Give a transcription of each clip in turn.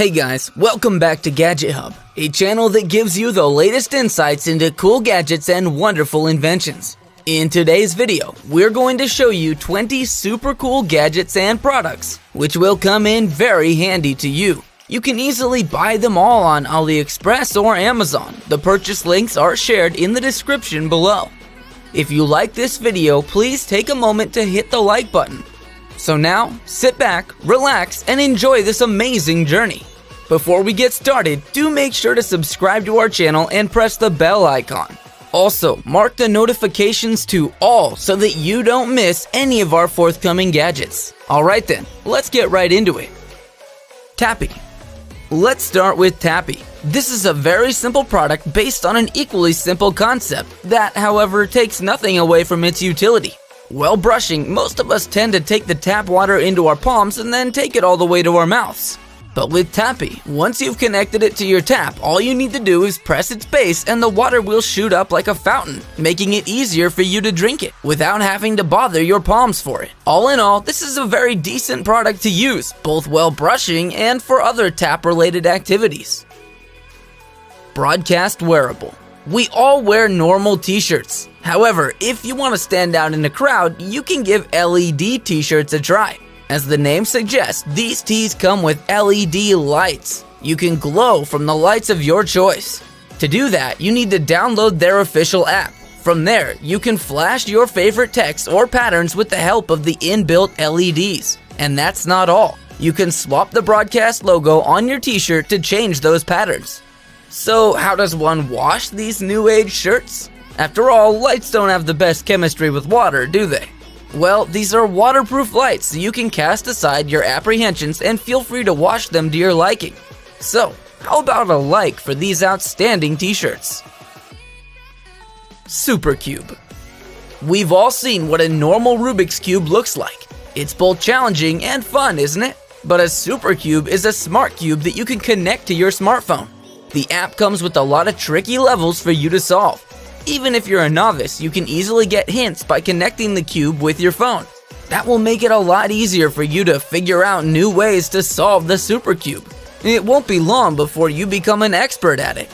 Hey guys, welcome back to Gadget Hub, a channel that gives you the latest insights into cool gadgets and wonderful inventions. In today's video, we're going to show you 20 super cool gadgets and products, which will come in very handy to you. You can easily buy them all on Aliexpress or Amazon. The purchase links are shared in the description below. If you like this video, please take a moment to hit the like button. So now, sit back, relax, and enjoy this amazing journey. Before we get started, do make sure to subscribe to our channel and press the bell icon. Also, mark the notifications to all so that you don't miss any of our forthcoming gadgets. Alright then, let's get right into it. Tappy. Let's start with Tappy. This is a very simple product based on an equally simple concept that, however, takes nothing away from its utility. While brushing, most of us tend to take the tap water into our palms and then take it all the way to our mouths. But with Tappy, once you've connected it to your tap, all you need to do is press its base and the water will shoot up like a fountain, making it easier for you to drink it without having to bother your palms for it. All in all, this is a very decent product to use, both while brushing and for other tap-related activities. Broadcast wearable. We all wear normal t-shirts. However, if you want to stand out in a crowd, you can give LED t-shirts a try. As the name suggests, these tees come with LED lights. You can glow from the lights of your choice. To do that, you need to download their official app. From there, you can flash your favorite text or patterns with the help of the inbuilt LEDs. And that's not all. You can swap the broadcast logo on your t-shirt to change those patterns. So how does one wash these new age shirts? After all, lights don't have the best chemistry with water, do they? Well, these are waterproof lights, so you can cast aside your apprehensions and feel free to wash them to your liking. So, how about a like for these outstanding t-shirts? Super Cube. We've all seen what a normal Rubik's Cube looks like. It's both challenging and fun, isn't it? But a Super Cube is a smart cube that you can connect to your smartphone. The app comes with a lot of tricky levels for you to solve. Even if you're a novice, you can easily get hints by connecting the cube with your phone. That will make it a lot easier for you to figure out new ways to solve the Super Cube. It won't be long before you become an expert at it.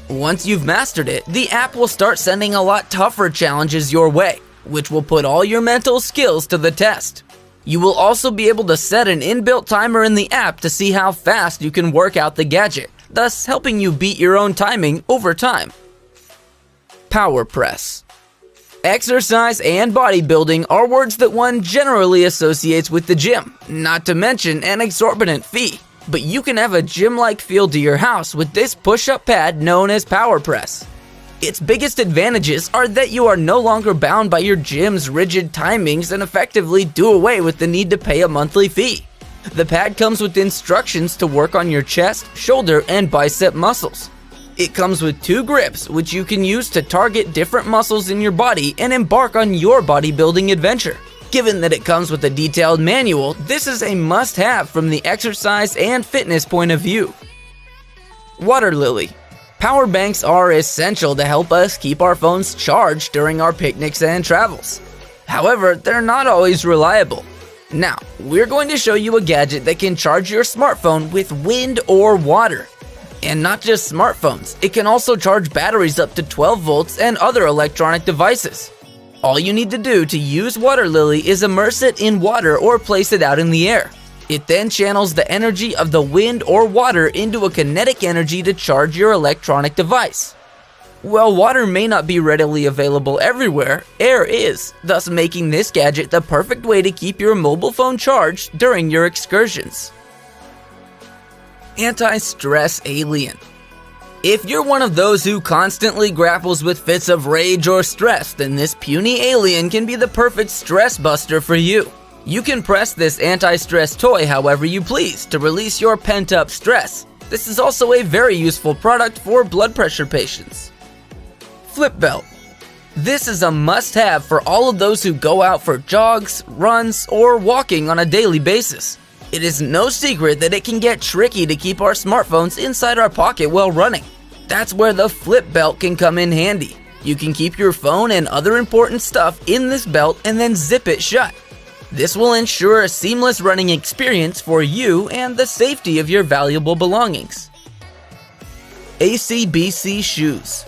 Once you've mastered it, the app will start sending a lot tougher challenges your way, which will put all your mental skills to the test. You will also be able to set an inbuilt timer in the app to see how fast you can work out the gadget, thus helping you beat your own timing over time. Power press. Exercise and bodybuilding are words that one generally associates with the gym, not to mention an exorbitant fee. But you can have a gym-like feel to your house with this push-up pad known as Power Press. Its biggest advantages are that you are no longer bound by your gym's rigid timings and effectively do away with the need to pay a monthly fee. The pad comes with instructions to work on your chest, shoulder, and bicep muscles. It comes with 2 grips, which you can use to target different muscles in your body and embark on your bodybuilding adventure. Given that it comes with a detailed manual, this is a must-have from the exercise and fitness point of view. Water lily. Power banks are essential to help us keep our phones charged during our picnics and travels. However, they're not always reliable. Now, we're going to show you a gadget that can charge your smartphone with wind or water. And not just smartphones, it can also charge batteries up to 12 volts and other electronic devices. All you need to do to use Water Lily is immerse it in water or place it out in the air. It then channels the energy of the wind or water into a kinetic energy to charge your electronic device. While water may not be readily available everywhere, air is, thus making this gadget the perfect way to keep your mobile phone charged during your excursions. Anti-stress alien. If you're one of those who constantly grapples with fits of rage or stress, then this puny alien can be the perfect stress buster for you. You can press this anti-stress toy however you please to release your pent-up stress. This is also a very useful product for blood pressure patients. Flip belt. This is a must-have for all of those who go out for jogs, runs, or walking on a daily basis. It is no secret that it can get tricky to keep our smartphones inside our pocket while running. That's where the flip belt can come in handy. You can keep your phone and other important stuff in this belt and then zip it shut. This will ensure a seamless running experience for you and the safety of your valuable belongings. ACBC shoes.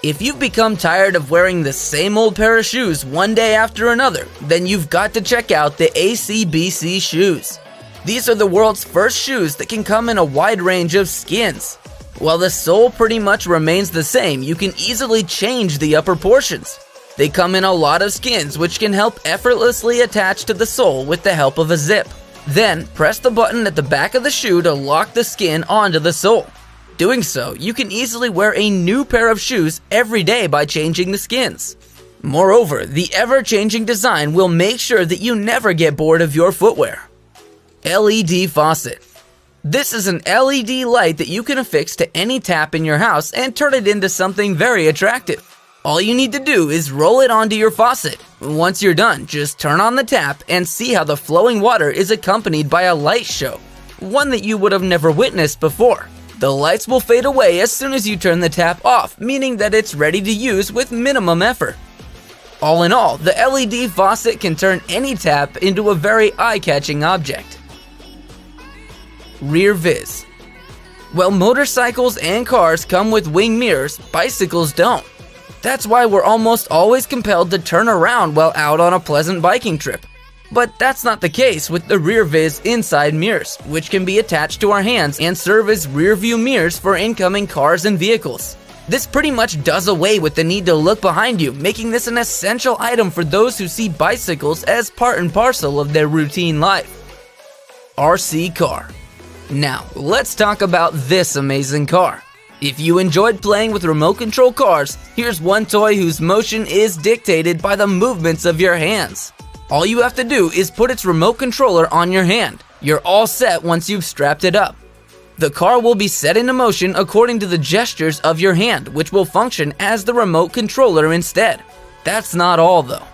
If you've become tired of wearing the same old pair of shoes one day after another, then you've got to check out the ACBC shoes. These are the world's first shoes that can come in a wide range of skins. While the sole pretty much remains the same, you can easily change the upper portions. They come in a lot of skins, which can help effortlessly attach to the sole with the help of a zip. Then, press the button at the back of the shoe to lock the skin onto the sole. Doing so, you can easily wear a new pair of shoes every day by changing the skins. Moreover, the ever-changing design will make sure that you never get bored of your footwear. LED faucet. This is an LED light that you can affix to any tap in your house and turn it into something very attractive. All you need to do is roll it onto your faucet. Once you're done, just turn on the tap and see how the flowing water is accompanied by a light show, one that you would have never witnessed before. The lights will fade away as soon as you turn the tap off, meaning that it's ready to use with minimum effort. All in all, the LED faucet can turn any tap into a very eye-catching object. Rear vis. While motorcycles and cars come with wing mirrors, bicycles don't. That's why we're almost always compelled to turn around while out on a pleasant biking trip. But that's not the case with the rear vis inside mirrors, which can be attached to our hands and serve as rear view mirrors for incoming cars and vehicles. This pretty much does away with the need to look behind you, making this an essential item for those who see bicycles as part and parcel of their routine life. RC car. Now, let's talk about this amazing car. If you enjoyed playing with remote control cars, here's one toy whose motion is dictated by the movements of your hands. All you have to do is put its remote controller on your hand. You're all set once you've strapped it up. The car will be set into motion according to the gestures of your hand, which will function as the remote controller instead. That's not all though.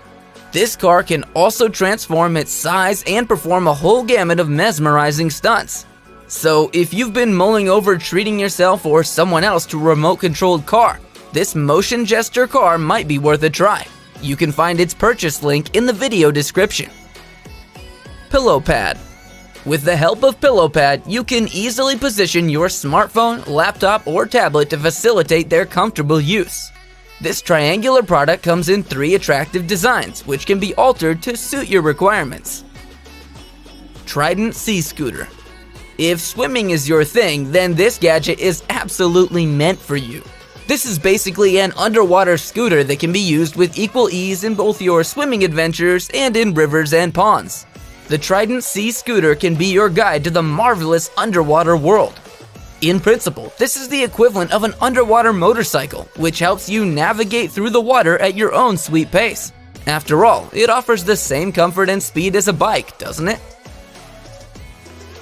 This car can also transform its size and perform a whole gamut of mesmerizing stunts. So if you've been mulling over treating yourself or someone else to a remote-controlled car, this motion gesture car might be worth a try. You can find its purchase link in the video description. Pillow pad. With the help of Pillow Pad, you can easily position your smartphone, laptop, or tablet to facilitate their comfortable use. This triangular product comes in 3 attractive designs, which can be altered to suit your requirements. Trident Sea Scooter. If swimming is your thing, then this gadget is absolutely meant for you. This is basically an underwater scooter that can be used with equal ease in both your swimming adventures and in rivers and ponds. The Trident Sea Scooter can be your guide to the marvelous underwater world. In principle, this is the equivalent of an underwater motorcycle, which helps you navigate through the water at your own sweet pace. After all, it offers the same comfort and speed as a bike, doesn't it?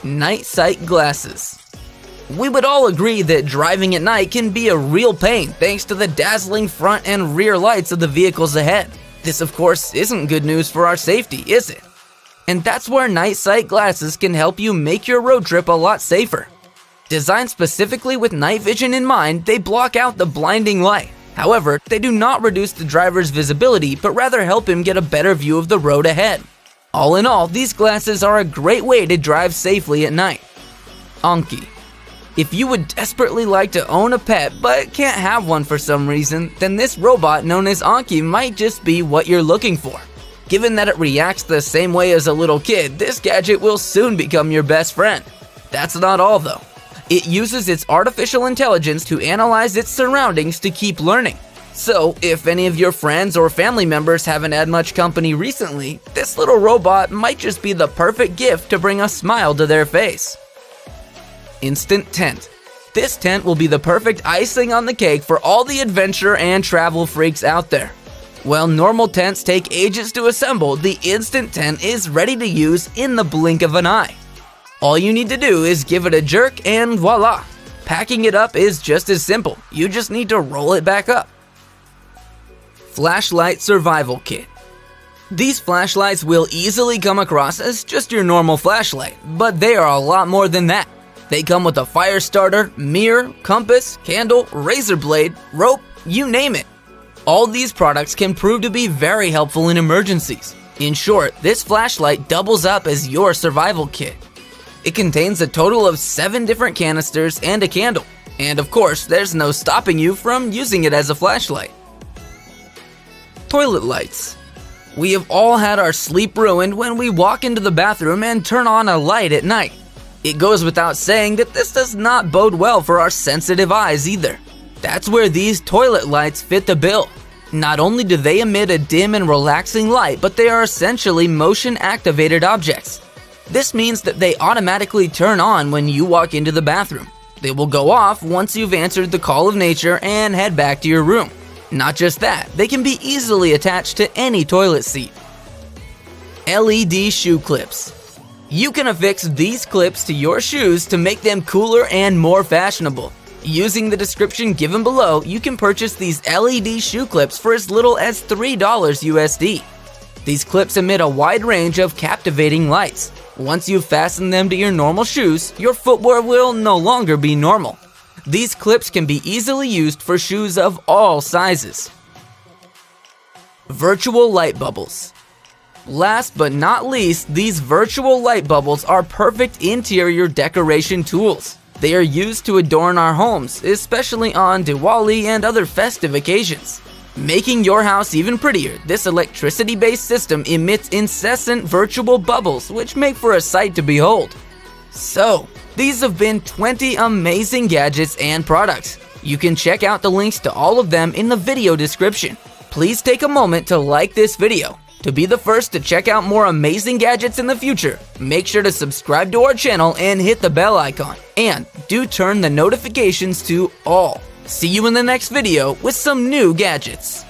Night sight glasses. We would all agree that driving at night can be a real pain thanks to the dazzling front and rear lights of the vehicles ahead. This, of course, isn't good news for our safety, is it? And that's where night sight glasses can help you make your road trip a lot safer. Designed specifically with night vision in mind, they block out the blinding light. However, they do not reduce the driver's visibility, but rather help him get a better view of the road ahead. All in all, these glasses are a great way to drive safely at night. Anki. If you would desperately like to own a pet but can't have one for some reason, then this robot known as Anki might just be what you're looking for. Given that it reacts the same way as a little kid, this gadget will soon become your best friend. That's not all though. It uses its artificial intelligence to analyze its surroundings to keep learning. So, if any of your friends or family members haven't had much company recently, this little robot might just be the perfect gift to bring a smile to their face. Instant tent. This tent will be the perfect icing on the cake for all the adventure and travel freaks out there. While normal tents take ages to assemble, the instant tent is ready to use in the blink of an eye. All you need to do is give it a jerk and voila! Packing it up is just as simple. You just need to roll it back up. Flashlight Survival Kit. These flashlights will easily come across as just your normal flashlight, but they are a lot more than that. They come with a fire starter, mirror, compass, candle, razor blade, rope, you name it. All these products can prove to be very helpful in emergencies. In short, this flashlight doubles up as your survival kit. It contains a total of 7 different canisters and a candle. And of course, there's no stopping you from using it as a flashlight. Toilet lights. We have all had our sleep ruined when we walk into the bathroom and turn on a light at night. It goes without saying that this does not bode well for our sensitive eyes either. That's where these toilet lights fit the bill. Not only do they emit a dim and relaxing light, but they are essentially motion-activated objects. This means that they automatically turn on when you walk into the bathroom. They will go off once you've answered the call of nature and head back to your room. Not just that, they can be easily attached to any toilet seat. LED shoe clips. You can affix these clips to your shoes to make them cooler and more fashionable. Using the description given below, you can purchase these LED shoe clips for as little as $3 USD. These clips emit a wide range of captivating lights. Once you've fastened them to your normal shoes, your footwear will no longer be normal. These clips can be easily used for shoes of all sizes. Virtual light bubbles. Last but not least, these virtual light bubbles are perfect interior decoration tools. They are used to adorn our homes, especially on Diwali and other festive occasions. Making your house even prettier, this electricity-based system emits incessant virtual bubbles, which make for a sight to behold. So, these have been 20 amazing gadgets and products. You can check out the links to all of them in the video description. Please take a moment to like this video. To be the first to check out more amazing gadgets in the future, make sure to subscribe to our channel and hit the bell icon. And do turn the notifications to all. See you in the next video with some new gadgets.